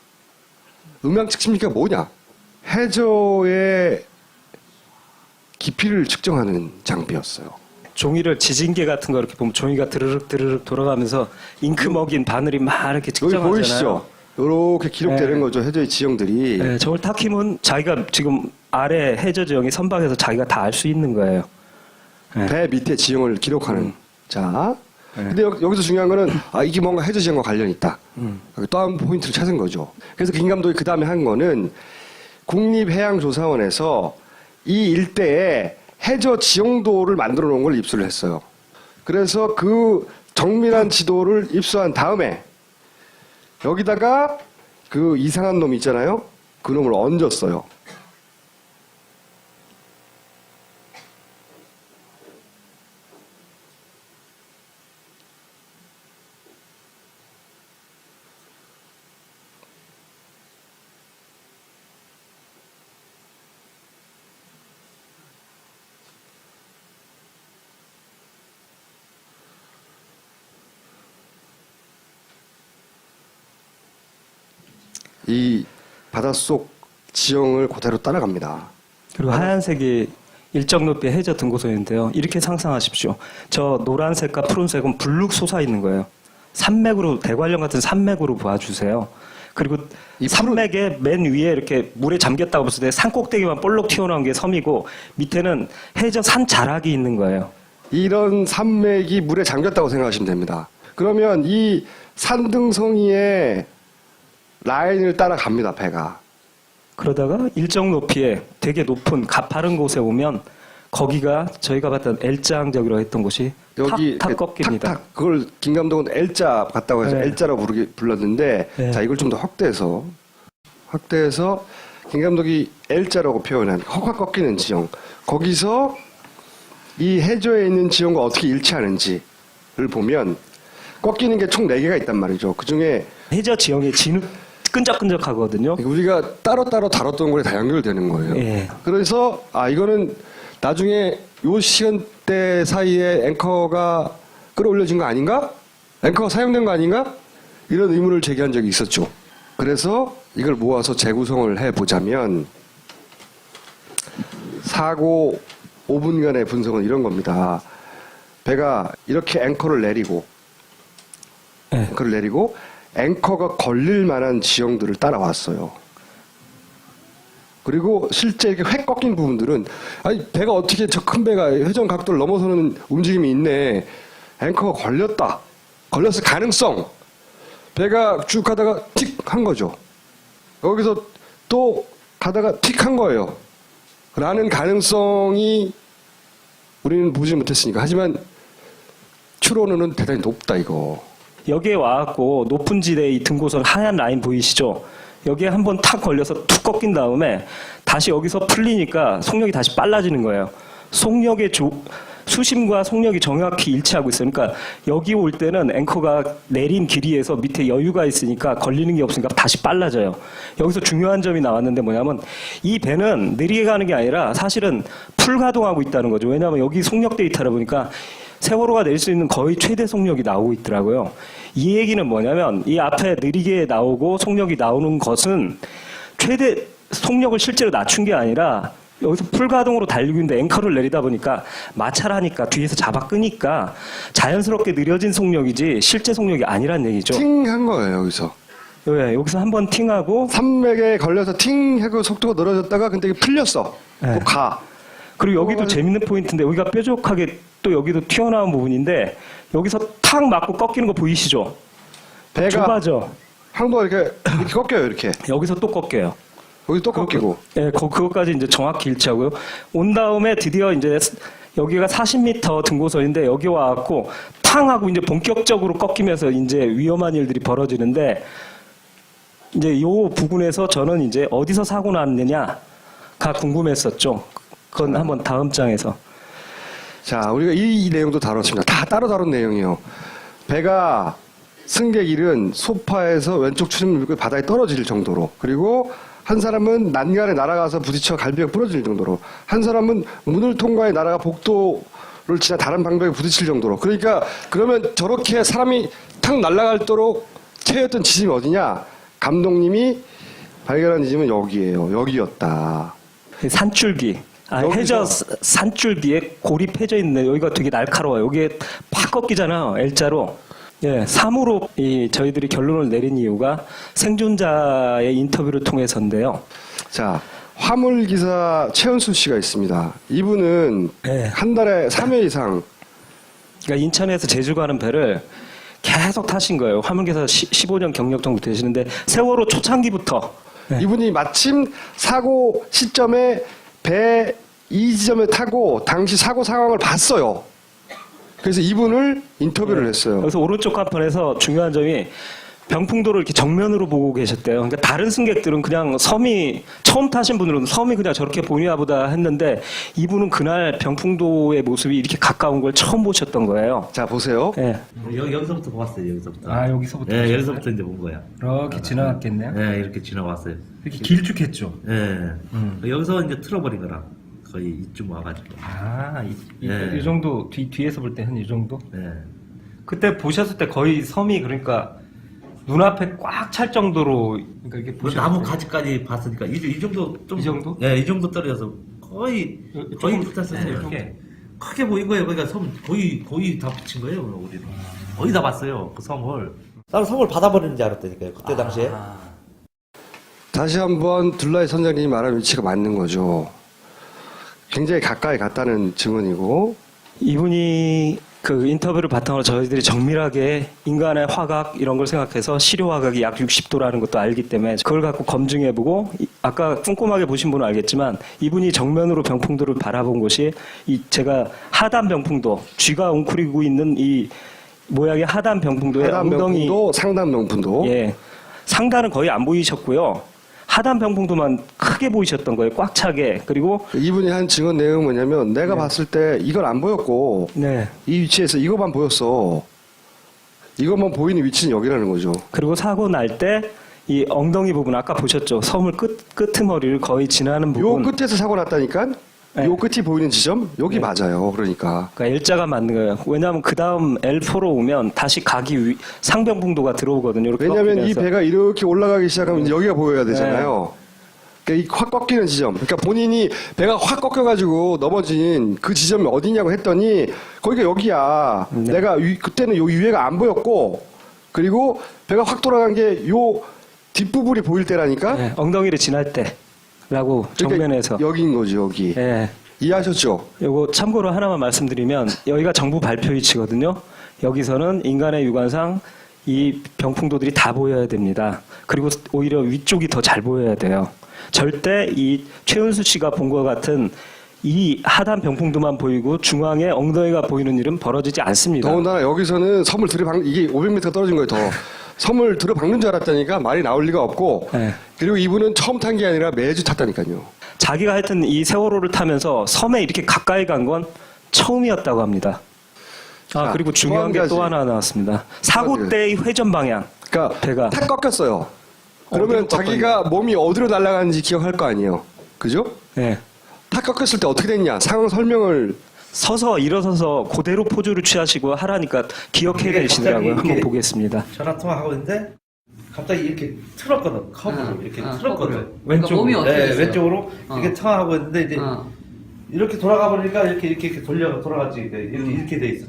음향 측심기가 뭐냐? 해저의 깊이를 측정하는 장비였어요. 종이를 지진계 같은 거 이렇게 보면 종이가 드르륵 드르륵 돌아가면서 잉크 먹인 바늘이 막 이렇게 여기 측정하잖아요. 보이시죠? 이렇게 기록되는 네. 거죠. 해저의 지형들이. 네, 저걸 딱 키면 자기가 지금 아래 해저 지형이 선박에서 자기가 다 알 수 있는 거예요. 네. 배 밑에 지형을 기록하는. 자. 네. 근데 여기서 중요한 거는 이게 뭔가 해저 지형과 관련이 있다. 여기 또 한 포인트를 찾은 거죠. 그래서 김 감독이 그 다음에 한 거는 국립해양조사원에서 이 일대에 해저 지형도를 만들어 놓은 걸 입수를 했어요. 그래서 그 정밀한 지도를 입수한 다음에 여기다가 그 이상한 놈 있잖아요. 그 놈을 얹었어요. 이 바닷속 지형을 그대로 따라갑니다. 그리고 하얀색이 일정 높이의 해저 등고선인데요. 이렇게 상상하십시오. 저 노란색과 푸른색은 불룩 솟아 있는 거예요. 산맥으로 대관령 같은 산맥으로 봐주세요. 그리고 이 산맥의 맨 위에 이렇게 물에 잠겼다고 봤을 때 산꼭대기만 볼록 튀어나온 게 섬이고 밑에는 해저 산 자락이 있는 거예요. 이런 산맥이 물에 잠겼다고 생각하시면 됩니다. 그러면 이 산등성이의 라인을 따라갑니다, 배가. 그러다가 일정 높이에 되게 높은 가파른 곳에 오면 거기가 저희가 봤던 L자항적이라고 했던 곳이 여기 탁탁 이렇게 꺾입니다. 탁탁 그걸 김 감독은 L자 같다고 해서 네. L자라고 불렀는데 네. 자 이걸 좀 더 확대해서 김 감독이 L자라고 표현한 헉헉 꺾이는 지형 거기서 이 해저에 있는 지형과 어떻게 일치하는지를 보면 꺾이는 게 총 4개가 있단 말이죠. 그중에 해저 지형의 진흙 끈적끈적하거든요. 우리가 따로따로 다뤘던 거에 다 연결되는 거예요. 예. 그래서 이거는 나중에 요 시간대 사이에 앵커가 끌어올려진 거 아닌가? 앵커가 사용된 거 아닌가? 이런 의문을 제기한 적이 있었죠. 그래서 이걸 모아서 재구성을 해보자면 사고 5분간의 분석은 이런 겁니다. 배가 이렇게 앵커를 내리고 네. 앵커가 걸릴 만한 지형들을 따라왔어요. 그리고 실제 이렇게 획 꺾인 부분들은 아니 배가 어떻게 저 큰 배가 회전 각도를 넘어서는 움직임이 있네. 앵커가 걸렸을 가능성. 배가 쭉 가다가 틱 한 거죠. 여기서 또 가다가 틱 한 거예요. 라는 가능성이 우리는 보지 못했으니까. 하지만 추론은 대단히 높다 이거. 여기에 와갖고 높은 지대에 이 등고선 하얀 라인 보이시죠? 여기에 한번 탁 걸려서 툭 꺾인 다음에 다시 여기서 풀리니까 속력이 다시 빨라지는 거예요. 속력의 수심과 속력이 정확히 일치하고 있어요. 그러니까 여기 올 때는 앵커가 내린 길이에서 밑에 여유가 있으니까 걸리는 게 없으니까 다시 빨라져요. 여기서 중요한 점이 나왔는데 뭐냐면 이 배는 느리게 가는 게 아니라 사실은 풀가동하고 있다는 거죠. 왜냐하면 여기 속력 데이터를 보니까 세월호가 낼 수 있는 거의 최대 속력이 나오고 있더라고요. 이 얘기는 뭐냐면 이 앞에 느리게 나오고 속력이 나오는 것은 최대 속력을 실제로 낮춘 게 아니라 여기서 풀가동으로 달리고 있는데 앵커를 내리다 보니까 마찰 하니까 뒤에서 잡아 끄니까 자연스럽게 느려진 속력이지 실제 속력이 아니란 얘기죠. 팅 한 거예요 여기서. 여기서 한번 팅하고 산맥에 걸려서 팅 하고 속도가 늘어졌다가 근데 이게 풀렸어. 네. 또 가. 그리고 여기도 재밌는 포인트인데 여기가 뾰족하게 또 여기도 튀어나온 부분인데 여기서 탁 맞고 꺾이는 거 보이시죠? 배가 좁아져. 항도가 이렇게 꺾여요 이렇게. 여기서 또 꺾여요. 여기 또 꺾이고. 예, 그것까지 이제 정확히 일치하고요. 온 다음에 드디어 이제 여기가 40m 등고선인데 여기 와갖고 탕 하고 이제 본격적으로 꺾이면서 이제 위험한 일들이 벌어지는데 이제 요 부분에서 저는 이제 어디서 사고 났느냐가 궁금했었죠. 그건 한번 다음 장에서. 자 우리가 이 내용도 다뤘습니다. 다 따로 다룬 내용이에요. 배가 승객 일은 소파에서 왼쪽 추진물 밀고 바다에 떨어질 정도로 그리고 한 사람은 난간에 날아가서 부딪혀 갈비가 부러질 정도로 한 사람은 문을 통과해 날아가 복도를 지나 다른 방벽에 부딪힐 정도로 그러니까 그러면 저렇게 사람이 탁 날아갈도록 채였던 지점이 어디냐 감독님이 발견한 지점은 여기예요. 여기였다. 산줄기. 여기서- 해저 산줄기에 고립해져 있는데 여기가 되게 날카로워요. 여기에 팍 꺾이잖아요. L자로. 예, 3으로 저희들이 결론을 내린 이유가 생존자의 인터뷰를 통해서인데요. 자 화물기사 최은수 씨가 있습니다. 이분은 네. 한 달에 3회 이상 그러니까 인천에서 제주 가는 배를 계속 타신 거예요. 화물기사 15년 경력 정도 되시는데 세월호 초창기부터. 네. 이분이 마침 사고 시점에 배 이 지점에 타고 당시 사고 상황을 봤어요. 그래서 이분을 인터뷰를 했어요. 여기서 오른쪽 간판에서 중요한 점이 병풍도를 이렇게 정면으로 보고 계셨대요. 그러니까 다른 승객들은 그냥 섬이 처음 타신 분들은 섬이 그냥 저렇게 보이나 보다 했는데 이분은 그날 병풍도의 모습이 이렇게 가까운 걸 처음 보셨던 거예요. 자 보세요. 예. 여기서부터 봤어요. 여기서부터. 여기서부터. 예, 여기서부터 이제 본 거야. 이렇게 지나갔겠네요. 예, 이렇게 지나왔어요. 이렇게 길쭉했죠. 예. 여기서 이제 틀어버린 거라 거의 이쯤 와가지고. 네. 이 정도 뒤에서 볼 때 한 이 정도? 예. 그때 보셨을 때 거의 섬이 그러니까 눈앞에 꽉 찰 정도로 그러니까 이렇게 그 나무 가지까지 봤으니까 이 정도 좀. 이 정도? 예, 이 정도 떨어져서 거의 붙었어요. 이렇게. 크게 보인 거예요. 그러니까 섬 거의 다 붙인 거예요. 우리는 거의 다 봤어요. 그 섬을. 나는 섬을 받아버리는 줄 알았다니까요. 그때 당시에. 다시 한번 둘라이 선장님이 말한 위치가 맞는 거죠. 굉장히 가까이 갔다는 증언이고. 이분이 그 인터뷰를 바탕으로 저희들이 정밀하게 인간의 화각 이런 걸 생각해서 시료 화각이 약 60도라는 것도 알기 때문에 그걸 갖고 검증해보고 아까 꼼꼼하게 보신 분은 알겠지만 이분이 정면으로 병풍도를 바라본 곳이 제가 하단 병풍도 쥐가 웅크리고 있는 이 모양의 하단 병풍도의 하단 엉덩이 명품도 상단 명품도. 예 상단은 거의 안 보이셨고요. 하단 병풍도만 크게 보이셨던 거예요. 꽉 차게. 그리고 이분이 한 증언 내용은 뭐냐면 내가 봤을 때 이건 안 보였고 네. 이 위치에서 이것만 보였어. 이것만 보이는 위치는 여기라는 거죠. 그리고 사고 날 때 이 엉덩이 부분 아까 보셨죠? 섬을 끄트머리를 거의 지나는 요 부분. 끝에서 사고 났다니까. 네. 요 끝이 보이는 지점 여기 네. 맞아요. 그러니까. 그러니까 L자가 맞는 거예요. 왜냐하면 그 다음 L4로 오면 다시 각이 상병풍도가 들어오거든요. 이렇게 왜냐하면 이 꺾이면서. 배가 이렇게 올라가기 시작하면 이제 여기가 보여야 되잖아요. 그러니까 이 확 꺾이는 지점. 그러니까 본인이 배가 확 꺾여가지고 넘어진 그 지점이 어디냐고 했더니 거기가 여기야. 네. 내가 그때는 요 위에가 안 보였고 그리고 배가 확 돌아간 게 요 뒷부분이 보일 때라니까. 네, 엉덩이를 지날 때라고 그러니까 정면에서. 여기인 거죠. 여기. 예. 이해하셨죠? 요거 참고로 하나만 말씀드리면 여기가 정부 발표 위치거든요. 여기서는 인간의 유관상 이 병풍도들이 다 보여야 됩니다. 그리고 오히려 위쪽이 더 잘 보여야 돼요. 절대 이 최은수 씨가 본 것 같은 이 하단 병풍도만 보이고 중앙에 엉덩이가 보이는 일은 벌어지지 않습니다. 더군다나 여기서는 섬을 들이박는 이게 500m 떨어진 거예요. 더 섬을 들어박는 줄 알았다니까 말이 나올 리가 없고 네. 그리고 이분은 처음 탄 게 아니라 매주 탔다니까요. 자기가 하여튼 이 세월호를 타면서 섬에 이렇게 가까이 간 건 처음이었다고 합니다. 자, 그리고 중요한 또 게 한 또 가지. 하나 나왔습니다. 사고 때의 회전 방향. 그러니까 배가. 탁 꺾였어요. 그러면 어디로 자기가 몸이 어디로 날아가는지 기억할 거 아니에요. 그죠? 네. 탁 꺾였을 때 어떻게 됐냐 상황 설명을. 서서 일어서서 그대로 포즈를 취하시고 하라니까 기억해야 되시더라고요. 갑자기 한번 이렇게 보겠습니다. 전화 통화하고 있는데 갑자기 이렇게 틀었거든. 컵으로 이렇게 틀었거든. 컵으로. 그러니까 몸이 어떻게 네, 됐어요? 왼쪽으로 이렇게 통화하고 있는데 이제 어. 이렇게 돌아가 보니까 이렇게 돌아가지 이렇게 돼 있어.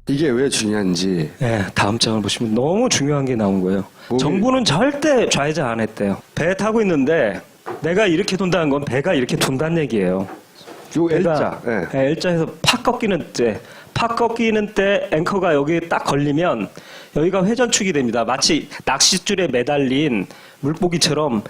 이게 왜 중요한지. 네, 다음 장을 보시면 너무 중요한 게 나온 거예요. 몸이- 정부는 절대 좌회전 안 했대요. 배 타고 있는데 내가 이렇게 돈다는 건 배가 이렇게 돈다는 얘기예요. 요 배가, L자. 예. 네, L자에서 팍 꺾이는 때 앵커가 여기에 딱 걸리면 여기가 회전축이 됩니다. 마치 낚싯줄에 매달린 물고기처럼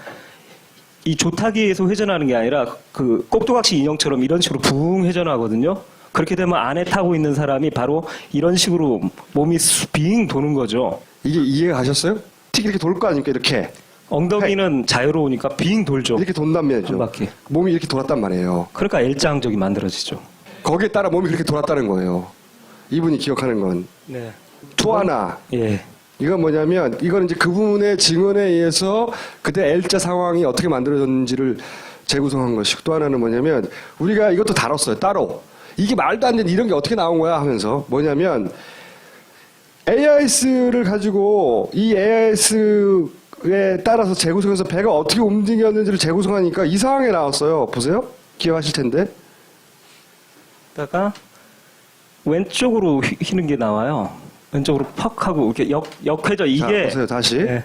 이 조타기에서 회전하는 게 아니라 그 꼭두각시 인형처럼 이런 식으로 붕 회전하거든요. 그렇게 되면 안에 타고 있는 사람이 바로 이런 식으로 몸이 빙 도는 거죠. 이게 이해가 가셨어요? 틱 이렇게 돌 거 아닙니까 이렇게. 엉덩이는 자유로우니까 빙 돌죠. 이렇게 돈단 말이죠. 한 바퀴. 몸이 이렇게 돌았단 말이에요. 그러니까 L자항적이 만들어지죠. 거기에 따라 몸이 그렇게 돌았다는 거예요. 이분이 기억하는 건. 네. 또 하나. 예. 이건 뭐냐면 이건 이제 그분의 증언에 의해서 그때 L자 상황이 어떻게 만들어졌는지를 재구성한 것이고 또 하나는 뭐냐면 우리가 이것도 다뤘어요. 따로. 이게 말도 안 되는 이런 게 어떻게 나온 거야 하면서 뭐냐면 AIS를 가지고 이 AIS에 따라서 재구성해서 배가 어떻게 움직였는지를 재구성하니까 이 상황에 나왔어요. 보세요. 기억하실 텐데. 다가 왼쪽으로 휘는 게 나와요. 왼쪽으로 퍽 하고 이렇게 역회전 자, 이게 보세요. 다시. 예.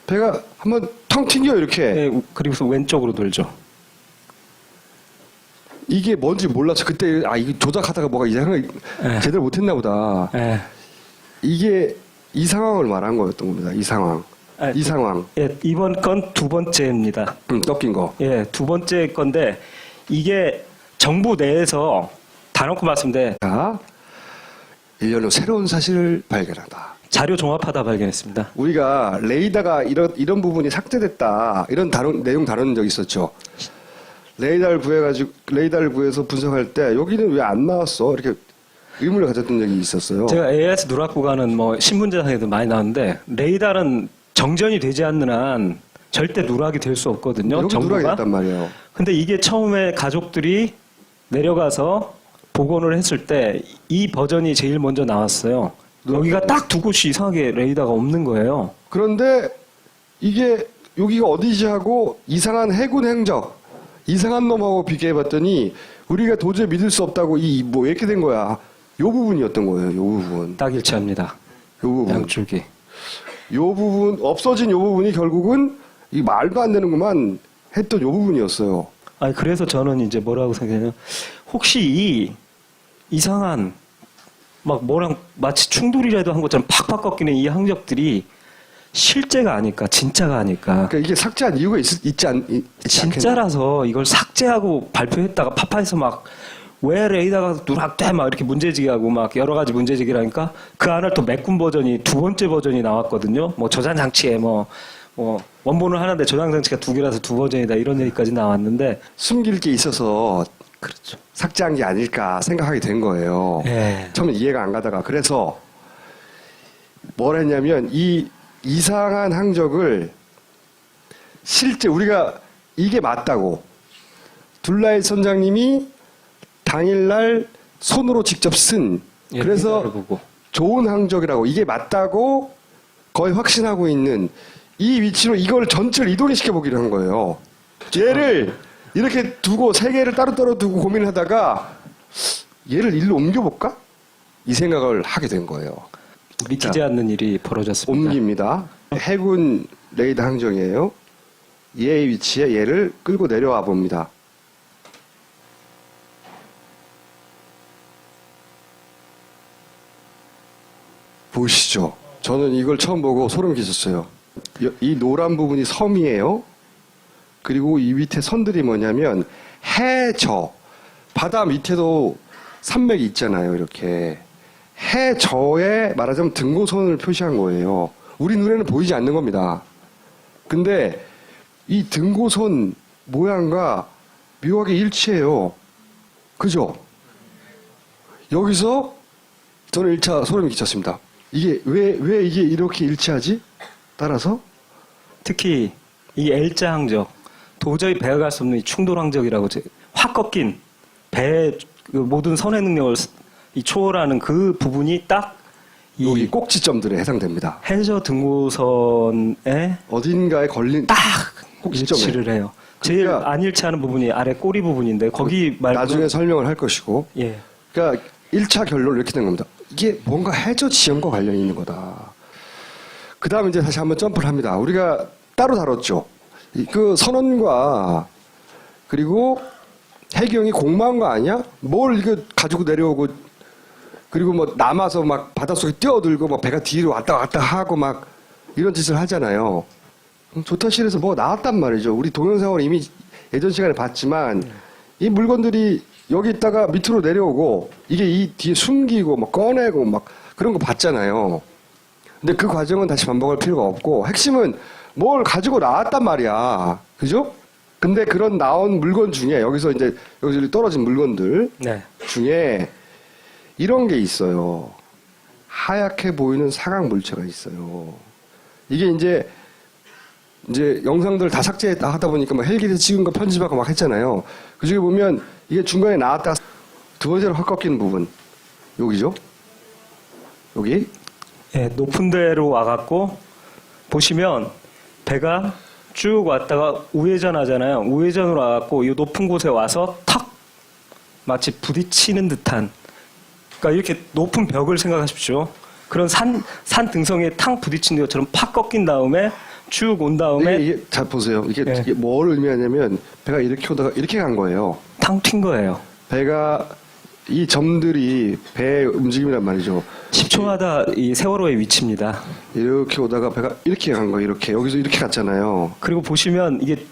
배가 한번 텅 튕겨 이렇게. 예, 그리고서 왼쪽으로 돌죠. 이게 뭔지 몰라서 그때 이게 조작하다가 뭐가 이상하게 예. 제대로 못했나 보다. 예. 이게 이 상황을 말한 거였던 겁니다. 이 상황. 아, 이 상황. 예, 이번 건 두 번째입니다. 꺾인 거. 예, 두 번째 건데 이게 정부 내에서 단언코 말씀드려 자, 1년 후 새로운 사실을 발견하다. 자료 종합하다 발견했습니다. 우리가 레이더가 이런 부분이 삭제됐다. 이런 내용 다룬 적 있었죠. 레이더를 구해서 분석할 때 여기는 왜 안 나왔어? 이렇게 의문을 가졌던 적이 있었어요. 제가 AIS 누락 구간은 뭐 신문제상에도 많이 나왔는데 레이더는 정전이 되지 않는 한 절대 누락이 될 수 없거든요. 여기 누락이 정부가. 됐단 말이에요. 근데 이게 처음에 가족들이 내려가서 복원을 했을 때 이 버전이 제일 먼저 나왔어요. 여기가 딱 두 곳이 이상하게 레이더가 없는 거예요. 그런데 이게 여기가 어디지 하고 이상한 해군 행적, 이상한 놈하고 비교해봤더니 우리가 도저히 믿을 수 없다고 뭐 이렇게 된 거야. 요 부분이었던 거예요. 요 부분. 딱 일치합니다. 요 부분. 양쪽이. 요 부분 없어진 요 부분이 결국은 이 말도 안 되는구만 했던 요 부분이었어요. 아니 그래서 저는 이제 뭐라고 생각해요? 혹시 이 이상한 막 뭐랑 마치 충돌이라도 한 것처럼 팍팍 꺾이는 이 항적들이 실제가 아닐까, 진짜가 아닐까. 그러니까 이게 삭제한 이유가 있지 않겠나? 진짜라서 이걸 삭제하고 발표했다가 파파에서 막 왜 레이더가 누락돼 막 이렇게 문제제기하고 막 여러 가지 문제제기라니까 그 안을 또 메꾼 버전이 두 번째 버전이 나왔거든요. 뭐 저장 장치에 뭐 원본은 하나인데 저장 장치가 두 개라서 두 버전이다 이런 얘기까지 나왔는데 숨길 게 있어서 그렇죠. 삭제한 게 아닐까 생각하게 된 거예요. 예. 처음에 이해가 안 가다가 그래서 뭘 했냐면 이 이상한 항적을 실제 우리가 이게 맞다고 둘라이 선장님이 당일날 손으로 직접 쓴 예, 그래서 데이터를 보고. 좋은 항적이라고 이게 맞다고 거의 확신하고 있는 이 위치로 이걸 전체를 이동시켜 보기로 한 거예요. 얘를 이렇게 두고 세 개를 따로따로 두고 고민을 하다가 얘를 일로 옮겨볼까? 이 생각을 하게 된 거예요. 믿기지 않는 일이 벌어졌습니다. 옮깁니다. 해군 레이더 항정이에요. 얘의 위치에 얘를 끌고 내려와 봅니다. 보시죠. 저는 이걸 처음 보고 소름 끼쳤어요. 이 노란 부분이 섬이에요. 그리고 이 밑에 선들이 뭐냐면 해저 바다 밑에도 산맥이 있잖아요. 이렇게 해저에 말하자면 등고선을 표시한 거예요. 우리 눈에는 보이지 않는 겁니다. 근데 이 등고선 모양과 묘하게 일치해요. 그죠? 여기서 저는 1차 소름이 끼쳤습니다. 이게 왜 이게 이렇게 일치하지? 따라서 특히 이 L자 항적 도저히 배가 갈 수 없는 이 충돌 항적이라고 확 꺾인 배의 그 모든 선의 능력을 이 초월하는 그 부분이 딱 여기 이 꼭지점들에 해당됩니다. 해저 등고선에 어딘가에 걸린 딱 꼭지점에. 일치를 해요. 제일 그러니까 안 일치하는 부분이 아래 꼬리 부분인데 거기 말고 나중에 설명을 할 것이고 예. 그러니까 1차 결론은 이렇게 된 겁니다. 이게 뭔가 해저 지형과 관련이 있는 거다. 그 다음 이제 다시 한번 점프를 합니다. 우리가 따로 다뤘죠. 그 선원과 그리고 해경이 공모한 거 아니야? 뭘 이거 가지고 내려오고 그리고 뭐 남아서 막 바닷속에 뛰어들고 막 배가 뒤로 왔다 갔다 하고 막 이런 짓을 하잖아요. 조타실에서 뭐 나왔단 말이죠. 우리 동영상을 이미 예전 시간에 봤지만 이 물건들이 여기 있다가 밑으로 내려오고 이게 이 뒤에 숨기고 막 꺼내고 막 그런 거 봤잖아요. 근데 그 과정은 다시 반복할 필요가 없고 핵심은 뭘 가지고 나왔단 말이야. 그죠? 근데 그런 나온 물건 중에 여기서 떨어진 물건들 네. 중에 이런 게 있어요. 하얗게 보이는 사각 물체가 있어요. 이게 이제 영상들 다 삭제하다 보니까 막 헬기에서 찍은 거 편집하고 막 했잖아요. 그 중에 보면 이게 중간에 나왔다 두 번째로 확 꺾이는 부분. 여기죠? 여기? 예, 높은 데로 와갖고 보시면 배가 쭉 왔다가 우회전 하잖아요. 우회전으로 와갖고 이 높은 곳에 와서 탁 마치 부딪히는 듯한 그러니까 이렇게 높은 벽을 생각하십시오. 그런 산 등성이에 탕 부딪힌 것처럼 팍 꺾인 다음에 쭉 온 다음에 이게 잘 보세요. 이게, 네. 이게 뭘 의미하냐면 배가 이렇게 오다가 이렇게 간 거예요. 탕 튄 거예요. 배가 이 점들이 배의 움직임이란 말이죠. 10초마다 이 세월호의 위치입니다. 이렇게 오다가 배가 이렇게 간 거예요. 이렇게 여기서 이렇게 갔잖아요. 그리고 보시면 이게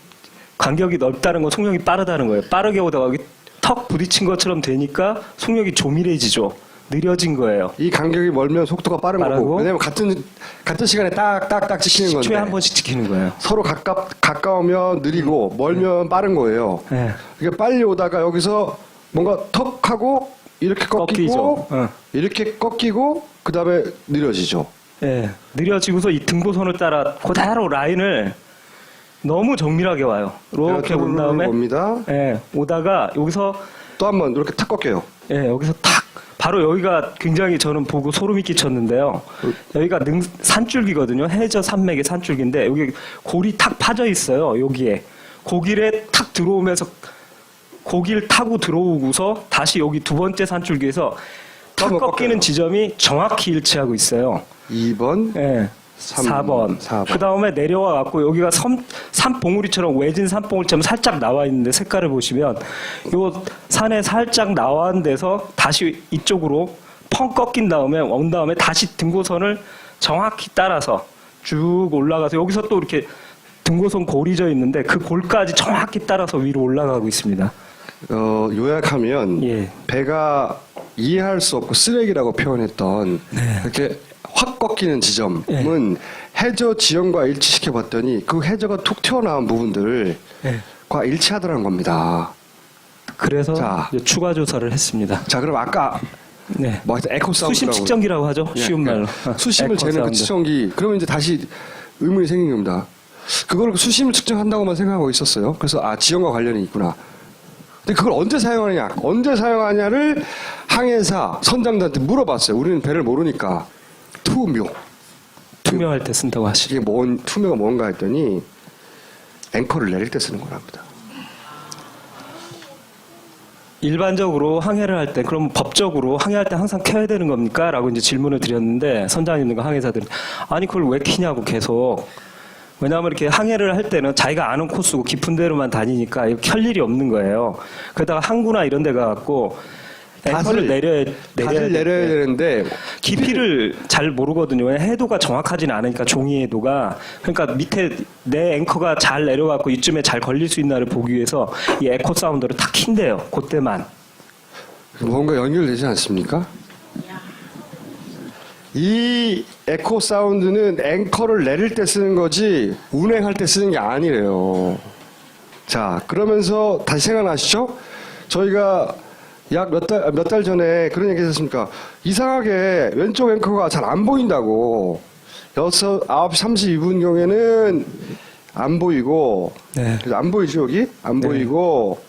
간격이 넓다는 건 속력이 빠르다는 거예요. 빠르게 오다가 여기 턱 부딪힌 것처럼 되니까 속력이 조밀해지죠. 느려진 거예요. 이 간격이 멀면 속도가 빠른 거고. 빠르고. 왜냐면 같은 시간에 딱딱딱 찍히는 건데. 10초에 한 번씩 지키는 거예요. 서로 가까우면 느리고 멀면 빠른 거예요. 네. 이게 빨리 오다가 여기서 뭔가 턱 하고 이렇게 꺾이고 꺾이죠. 어. 이렇게 꺾이고 그 다음에 느려지죠. 예, 느려지고서 이 등고선을 따라 그대로 라인을 너무 정밀하게 와요. 이렇게 온 다음에 옵니다. 예, 오다가 여기서 또 한 번 이렇게 탁 꺾여요. 예, 여기서 탁 바로 여기가 굉장히 저는 보고 소름이 끼쳤는데요. 여기가 산줄기거든요. 해저 산맥의 산줄기인데 여기 골이 탁 파져 있어요. 여기에 고길에 탁 들어오면서 고기를 타고 들어오고서 다시 여기 두 번째 산줄기에서 탁 한번 꺾이는 꺾여요. 지점이 정확히 일치하고 있어요. 2번, 예. 4번. 4번. 그 다음에 내려와 갖고 여기가 산봉우리처럼 외진 산봉우리처럼 살짝 나와 있는데 색깔을 보시면 요 산에 살짝 나와 있는 데서 다시 이쪽으로 펑 꺾인 다음에 온 다음에 다시 등고선을 정확히 따라서 쭉 올라가서 여기서 또 이렇게 등고선 골이 져 있는데 그 골까지 정확히 따라서 위로 올라가고 있습니다. 요약하면 예. 배가 이해할 수 없고 쓰레기라고 표현했던 네. 이렇게 확 꺾이는 지점은 해저 지형과 일치시켜 봤더니 그 해저가 툭 튀어나온 부분들과 네. 일치하더라는 겁니다. 그래서 자. 이제 추가 조사를 했습니다. 자, 그럼 아까 네. 뭐 하여튼 에코 사운드라고 수심 측정기라고 하죠. 예, 쉬운 말로. 수심을 에코 재는 그 사운드. 측정기. 그러면 이제 다시 의문이 생긴 겁니다. 그걸 수심을 측정한다고만 생각하고 있었어요. 그래서 지형과 관련이 있구나. 근데 그걸 언제 사용하냐를 항해사 선장들한테 물어봤어요. 우리는 배를 모르니까. 투명할 때 쓴다고 하시죠. 이게 투명가 뭔가 했더니 앵커를 내릴 때 쓰는 거랍니다. 일반적으로 항해를 할 때, 그럼 법적으로 항해할 때 항상 켜야 되는 겁니까? 라고 이제 질문을 드렸는데, 선장님과 항해사들은, 아니, 그걸 왜 켜냐고 계속. 왜냐하면 이렇게 항해를 할 때는 자기가 아는 코스고 깊은 데로만 다니니까 이거 켤 일이 없는 거예요. 그러다가 항구나 이런 데 가갖고, 앵커를 내려야 되는데, 깊이를 잘 모르거든요. 왜냐면 해도가 정확하진 않으니까 종이 해도가. 그러니까 밑에 내 앵커가 잘 내려갖고 이쯤에 잘 걸릴 수 있나를 보기 위해서 이 에코 사운드를 탁 킨대요. 그때만. 뭔가 연결되지 않습니까? 이 에코 사운드는 앵커를 내릴 때 쓰는 거지 운행할 때 쓰는 게 아니래요. 자, 그러면서 다시 생각나시죠? 저희가 약 몇 달 전에 그런 얘기 했었습니까? 이상하게 왼쪽 앵커가 잘 안 보인다고. 9시 32분경에는 안 보이고, 네. 그래서 안 보이죠, 여기? 안 네. 보이고,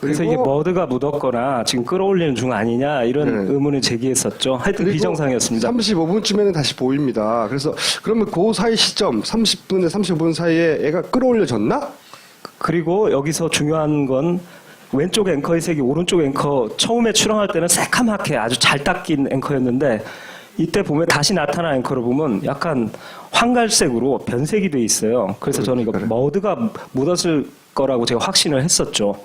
그래서 이게 머드가 묻었거나 지금 끌어올리는 중 아니냐 이런 네. 의문을 제기했었죠. 하여튼 그리고 비정상이었습니다. 35분쯤에는 다시 보입니다. 그래서 그러면 그 사이 시점 30분에 35분 사이에 애가 끌어올려졌나? 그리고 여기서 중요한 건 왼쪽 앵커의 색이 오른쪽 앵커 처음에 출항할 때는 새카맣게 아주 잘 닦인 앵커였는데 이때 보면 다시 나타난 앵커를 보면 약간 황갈색으로 변색이 돼 있어요. 그래서 저는 이거 그래. 머드가 묻었을 거라고 제가 확신을 했었죠.